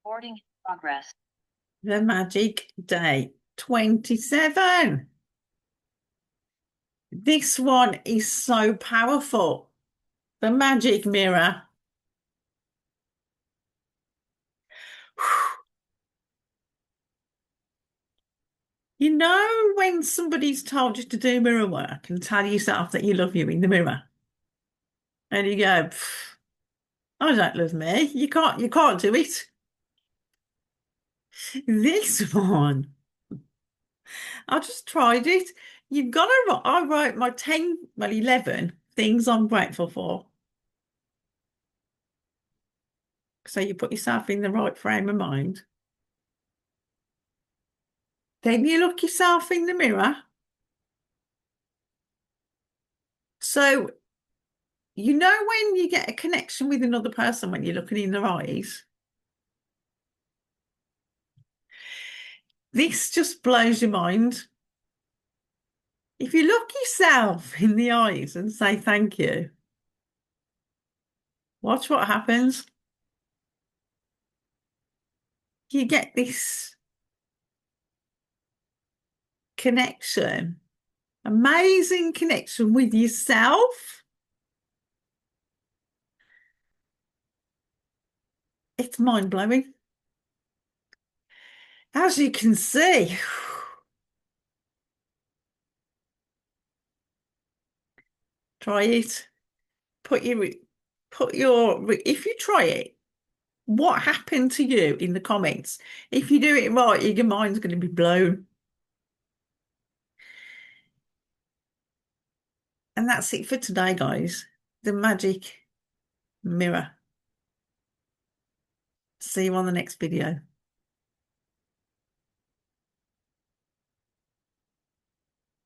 Recording in progress. The magic day 27. This one is so powerful. The magic mirror. You know when somebody's told you to do mirror work and tell yourself that you love you in the mirror, and you go, I don't love me. You can't do it. This one, I just tried it. You've got to, I wrote my 10, well, 11 things I'm grateful for. So you put yourself in the right frame of mind. Then you look yourself in the mirror. So, you know, when you get a connection with another person when you're looking in their eyes, this just blows your mind. If you look yourself in the eyes and say thank you, watch what happens. You get this connection, amazing connection with yourself. It's mind blowing. As you can see, try it. If you try it, what happened to you in the comments? If you do it right, your mind's going to be blown. And that's it for today, guys. The magic mirror. See you on the next video.